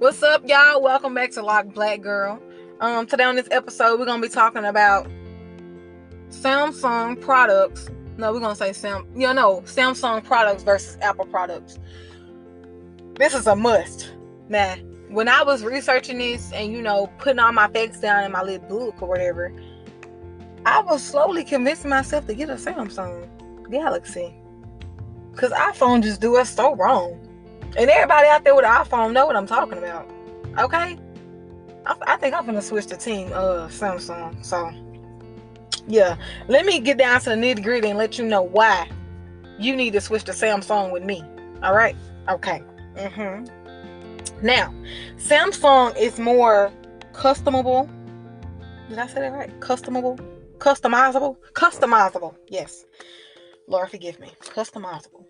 What's up, y'all? Welcome back to Loc'dblackgirl. Today on this episode, we're gonna be talking about Samsung products. No, we're gonna say Samsung products versus Apple products. This is a must. Now, when I was researching this and putting all my facts down in my little book or whatever, I was slowly convincing myself to get a Samsung Galaxy, because iPhone just do us so wrong. And everybody out there with an iPhone know what I'm talking about. Okay? I think I'm gonna switch to team Samsung. So yeah, let me get down to the nitty gritty and let you know why you need to switch to Samsung with me. All right? Okay. Now, Samsung is more customable. Did I say that right? Customizable. Yes. Lord forgive me. Customizable.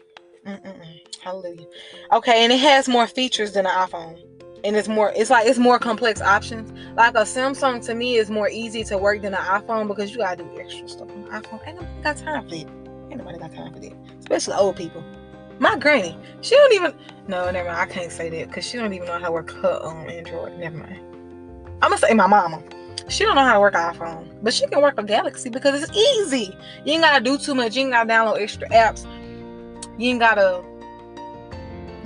Hallelujah. Okay, and it has more features than an iPhone. And it's more complex options. Like a Samsung to me is more easy to work than an iPhone, because you gotta do extra stuff on the iPhone. Ain't nobody got time for it. Ain't nobody got time for that. Especially old people. My granny, she don't even. No, never mind. I can't say that because she don't even know how to work her Android. Never mind. I'm gonna say my mama. She don't know how to work an iPhone, but she can work a Galaxy because it's easy. You ain't gotta do too much. You ain't gotta download extra apps. You ain't gotta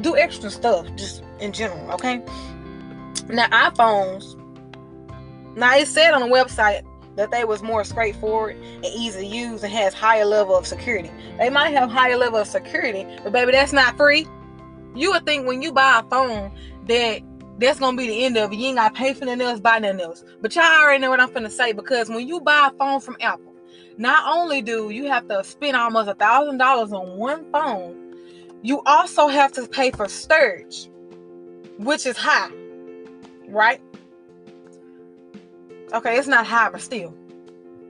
do extra stuff, just in general, okay? Now, iPhones, it said on the website that they was more straightforward and easy to use and has higher level of security. They might have higher level of security, but baby, that's not free. You would think when you buy a phone that that's gonna be the end of it. You ain't gotta pay for nothing else, buy nothing else. But y'all already know what I'm finna say, because when you buy a phone from Apple, not only do you have to spend almost $1,000 on one phone, you also have to pay for storage, which is high, right? Okay, it's not high, but still.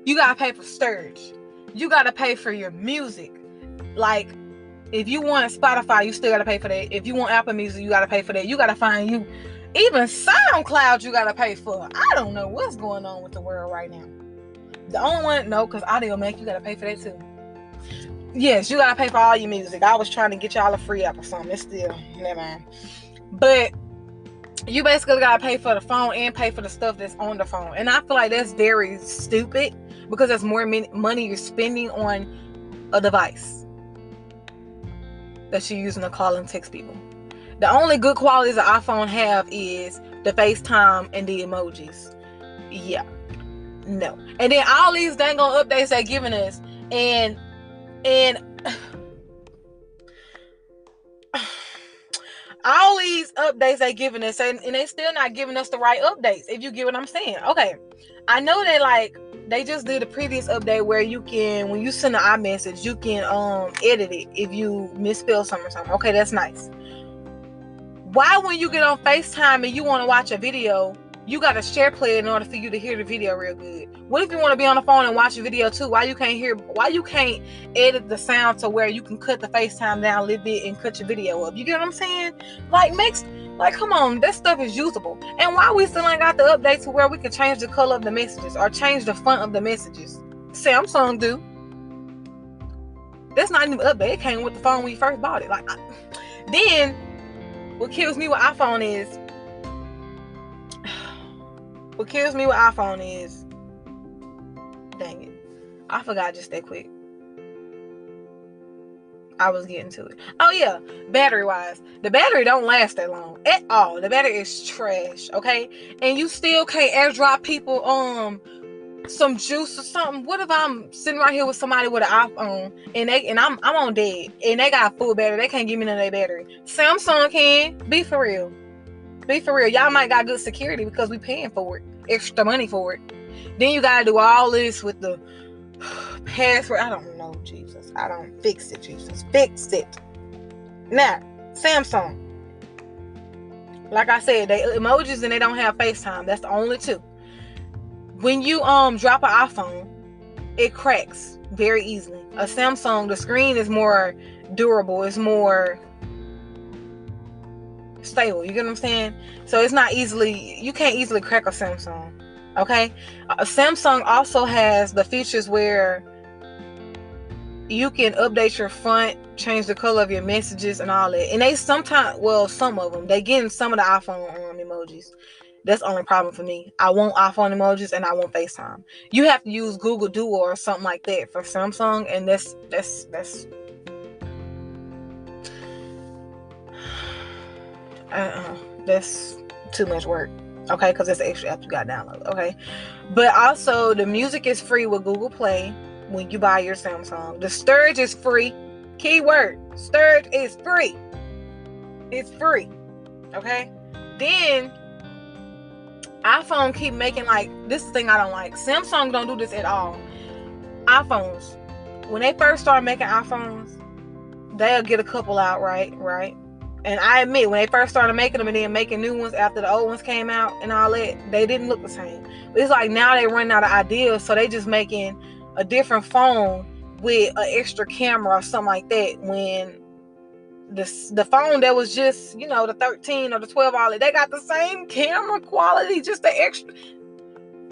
You gotta pay for storage. You gotta pay for your music. Like, if you want Spotify, you still gotta pay for that. If you want Apple Music, you gotta pay for that. You gotta find you. Even SoundCloud, you gotta pay for. I don't know what's going on with the world right now. The only one, no, because Audiomack, you gotta pay for that too. Yes, you gotta pay for all your music. I was trying to get y'all a free app or something. It's still, never mind. But you basically gotta pay for the phone and pay for the stuff that's on the phone. And I feel like that's very stupid, because that's more money you're spending on a device that you're using to call and text people. The only good qualities an iPhone have is the FaceTime and the emojis. Yeah. No. And then all these dang on updates they're giving us, and all these updates they giving us, and they still not giving us the right updates, if you get what I'm saying. Okay, I know that they just did a previous update where you can, when you send an iMessage, you can edit it if you misspell something or something. Okay, that's nice. Why, when you get on FaceTime and you want to watch a video, you got to share play in order for you to hear the video real good? What if you want to be on the phone and watch a video too? Why you can't edit the sound to where you can cut the FaceTime down a little bit and cut your video up? You get what I'm saying? Come on, that stuff is usable. And why we still ain't got the update to where we can change the color of the messages or change the font of the messages? Samsung do. That's not even an update. It came with the phone when you first bought it. Then what kills me with iPhone is, dang it, I forgot just that quick. I was getting to it. Oh yeah, battery wise, the battery don't last that long at all. The battery is trash, okay? And you still can't airdrop people some juice or something. What if I'm sitting right here with somebody with an iPhone and I'm on dead and they got full battery? They can't give me none of their battery. Samsung can. Be for real. Y'all might got good security because we paying for it, extra money for it. Then you gotta do all this with the password. I don't know, Jesus. I don't fix it, Jesus. Fix it. Now, Samsung, like I said, they emojis and they don't have FaceTime. That's the only two. When you drop an iPhone, it cracks very easily. A Samsung, the screen is more durable. It's more stable. You get what I'm saying? So it's not you can't easily crack a Samsung. Okay? Samsung also has the features where you can update your font, change the color of your messages and all that. And they sometimes, well, some of them, they get in some of the iPhone emojis. That's the only problem for me. I want iPhone emojis and I want FaceTime. You have to use Google Duo or something like that for Samsung, and that's too much work. Okay, because that's the extra app you got to download. Okay, but also the music is free with Google Play when you buy your Samsung. The storage is free. Keyword: storage is free. It's free. Okay, then iPhone keep making, like, this is the thing I don't like. Samsung don't do this at all. iPhones, when they first started making iPhones, they'll get a couple out, right? And I admit, when they first started making them and then making new ones after the old ones came out and all that, they didn't look the same. But it's like now they running out of ideas, so they just making a different phone with an extra camera or something like that. When the phone that was just, the 13 or the 12, all that, they got the same camera quality, just the extra.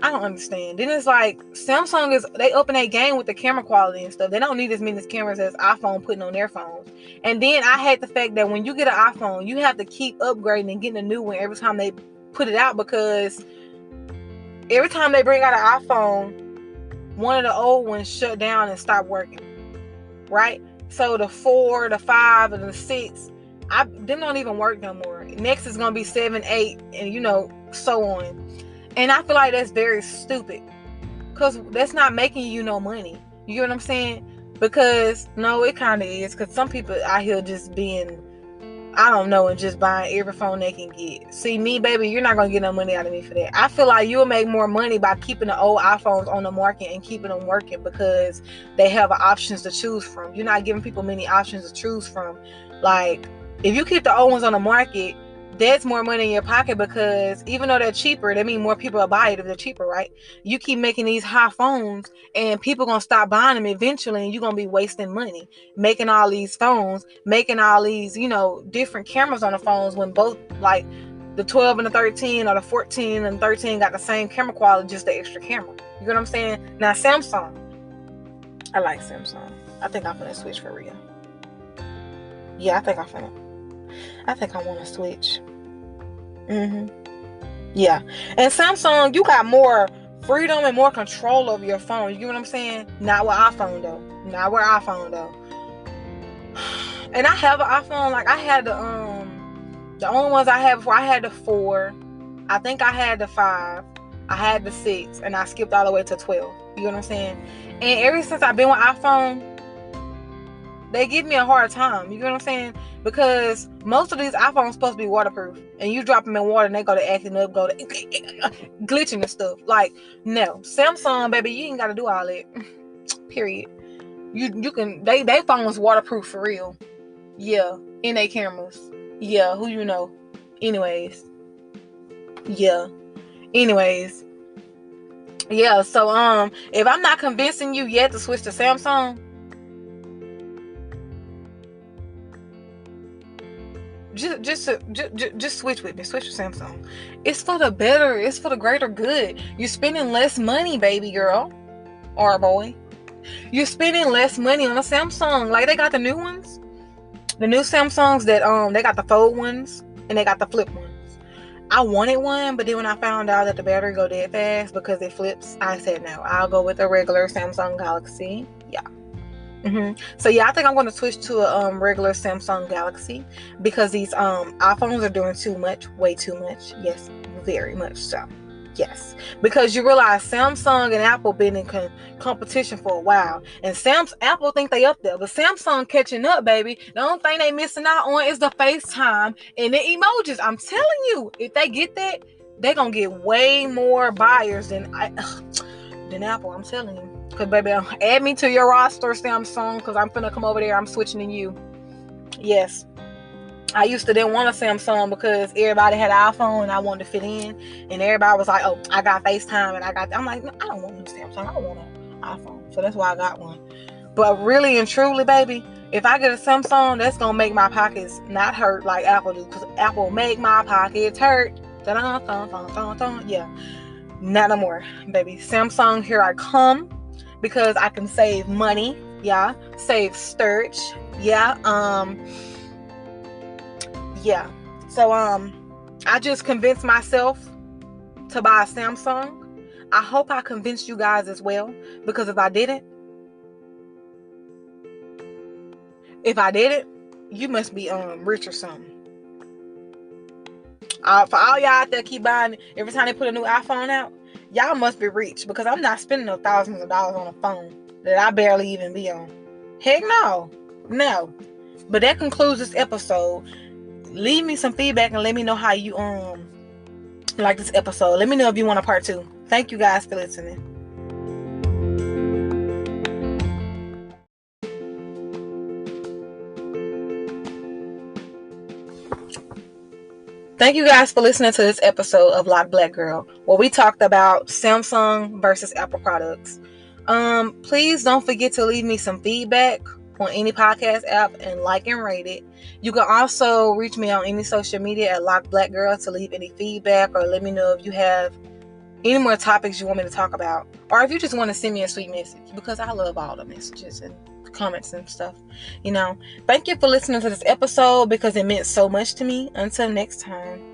I don't understand. Then it's like Samsung they open their game with the camera quality and stuff. They don't need as many cameras as iPhone putting on their phones. And then I hate the fact that when you get an iPhone, you have to keep upgrading and getting a new one every time they put it out, because every time they bring out an iPhone, one of the old ones shut down and stopped working. Right? So the 4, the 5, and the 6, them don't even work no more. Next is gonna be 7, 8, and so on. And I feel like that's very stupid, because that's not making you no money. You get what I'm saying? Because, no, it kind of is. Because some people out here just being, I don't know, and just buying every phone they can get. See, me, baby, you're not going to get no money out of me for that. I feel like you'll make more money by keeping the old iPhones on the market and keeping them working, because they have options to choose from. You're not giving people many options to choose from. Like, if you keep the old ones on the market, that's more money in your pocket, because even though they're cheaper, that means more people will buy it if they're cheaper, right? You keep making these high phones and people gonna stop buying them eventually, and you're gonna be wasting money making all these phones, making all these, different cameras on the phones, when both, like, the 12 and the 13 or the 14 and 13 got the same camera quality, just the extra camera. You get what I'm saying? Now Samsung, I like Samsung. I think I'm gonna switch for real. Yeah, I think I want to switch. Yeah. And Samsung, you got more freedom and more control over your phone. You get what I'm saying? Not with iPhone though. And I have an iPhone. Like, I had the only ones I had before, I had the 4. I think I had the 5. I had the 6, and I skipped all the way to 12. You know what I'm saying? And ever since I've been with iPhone, they give me a hard time. You know what I'm saying? Because most of these iPhones supposed to be waterproof, and you drop them in water and they go to acting up, go to glitching and stuff. Like, no, Samsung, baby, you ain't got to do all that. Period. You can, they phones waterproof for real. Yeah, in their cameras. Yeah, who you know. Anyways. Yeah. So if I'm not convincing you yet to switch to Samsung, just switch with me. Switch to Samsung. It's for the better. It's for the greater good. You're spending less money, baby girl or boy. You're spending less money on a Samsung. Like, they got the new ones, the new Samsungs that they got the fold ones and they got the flip ones. I wanted one, but then when I found out that the battery go dead fast because it flips, I said no. I'll go with a regular Samsung Galaxy. Yeah. So yeah, I think I'm going to switch to a regular Samsung Galaxy, because these iPhones are doing too much, way too much. Yes, very much so. Yes, because you realize Samsung and Apple been in competition for a while, and Apple think they up there, but Samsung catching up, baby. The only thing they missing out on is the FaceTime and the emojis. I'm telling you, if they get that, they gonna get way more buyers than Apple. I'm telling you. Because, baby, add me to your roster, Samsung, because I'm finna come over there. I'm switching to you. Yes. I used to didn't want a Samsung because everybody had an iPhone and I wanted to fit in. And everybody was like, oh, I got FaceTime and I'm like, no, I don't want no Samsung. I want an iPhone. So that's why I got one. But really and truly, baby, if I get a Samsung, that's going to make my pockets not hurt like Apple do. Because Apple make my pockets hurt. Yeah. Not no more, baby. Samsung, here I come. Because I can save money Yeah. Save storage. Yeah. Yeah. So I just convinced myself to buy a Samsung. I hope I convinced you guys as well, because if I didn't, you must be rich or something. For all y'all out there keep buying every time they put a new iPhone out, y'all must be rich, because I'm not spending no thousands of dollars on a phone that I barely even be on. Heck no. No. But that concludes this episode. Leave me some feedback and let me know how you like this episode. Let me know if you want a part 2. Thank you guys for listening. Thank you guys for listening to this episode of Loc'dblackgirl, where we talked about Samsung versus Apple products. Please don't forget to leave me some feedback on any podcast app and like and rate it. You can also reach me on any social media at Loc'dblackgirl to leave any feedback, or let me know if you have any more topics you want me to talk about, or if you just want to send me a sweet message, because I love all the messages and comments and stuff. Thank you for listening to this episode, because it meant so much to me. Until next time.